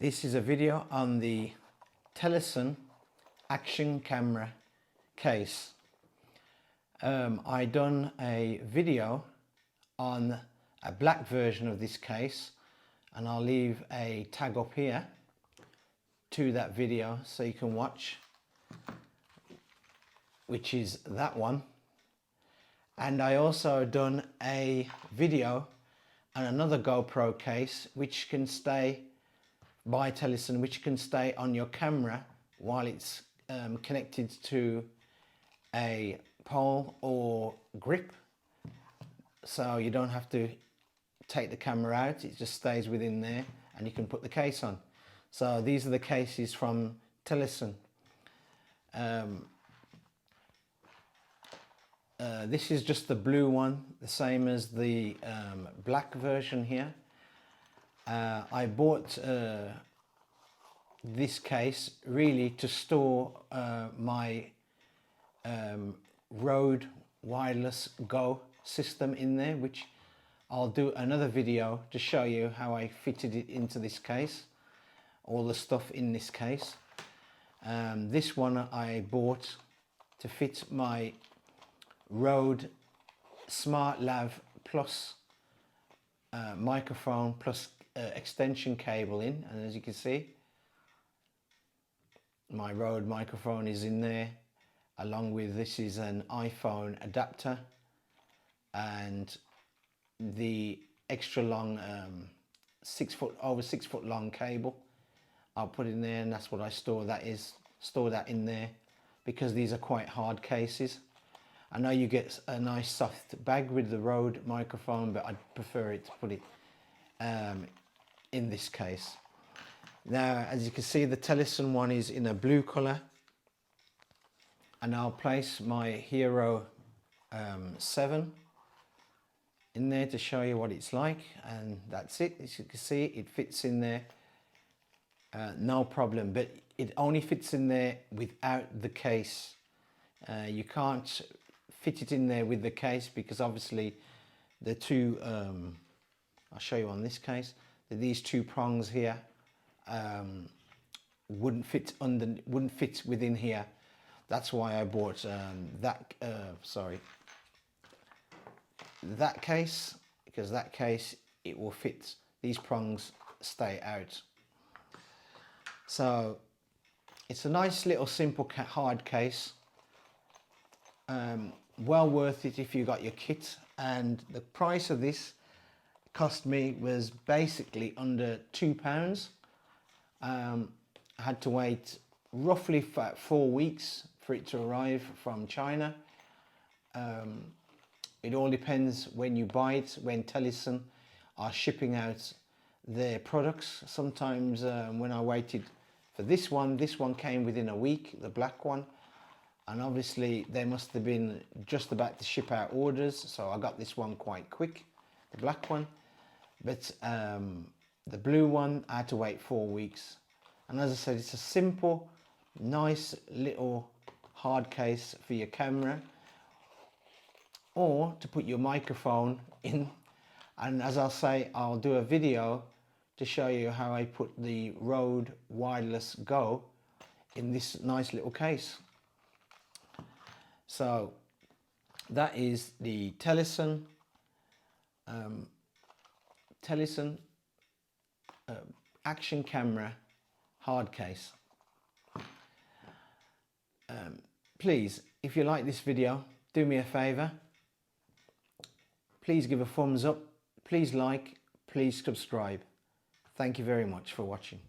This is a video on the TELESIN action camera case. I done a video on a black version of this case, and I'll leave a tag up here to that video so you can watch, which is that one. And I also done a video on another GoPro case which can stay by TELESIN, which can stay on your camera while it's connected to a pole or grip, so you don't have to take the camera out, it just stays within there and you can put the case on. So these are the cases from TELESIN. This is just the blue one, the same as the black version here. I bought this case really to store my Rode wireless Go system in there, which I'll do another video to show you how I fitted it into this case, all the stuff in this case. This one I bought to fit my Rode Smart Lav Plus microphone plus extension cable in, and as you can see my Rode microphone is in there, along with this is an iPhone adapter and the extra long over 6 foot long cable I'll put in there, and that's what I store that in there because these are quite hard cases. I know you get a nice soft bag with the Rode microphone, but I'd prefer it to put it in this case. Now, as you can see, the TELESIN one is in a blue color, and I'll place my Hero 7 in there to show you what it's like, and that's it. As you can see, it fits in there no problem, but it only fits in there without the case. You can't fit it in there with the case because obviously the two I'll show you on this case, these two prongs here wouldn't fit within here. That's why I bought that case, because that case it will fit, these prongs stay out. So it's a nice little simple hard case, well worth it if you got your kit. And the price of this cost me was basically under £2. I had to wait roughly 4 weeks for it to arrive from China. It all depends when you buy it, when TELESIN are shipping out their products. Sometimes when I waited for this one came within a week, the black one, and obviously they must have been just about to ship out orders, so I got this one quite quick, the black one. But the blue one I had to wait 4 weeks. And as I said, it's a simple, nice little hard case for your camera or to put your microphone in. And as I'll say, I'll do a video to show you how I put the Rode wireless Go in this nice little case. So that is the TELESIN action camera hard case. Please, if you like this video, do me a favor, please give a thumbs up, please like, please subscribe. Thank you very much for watching.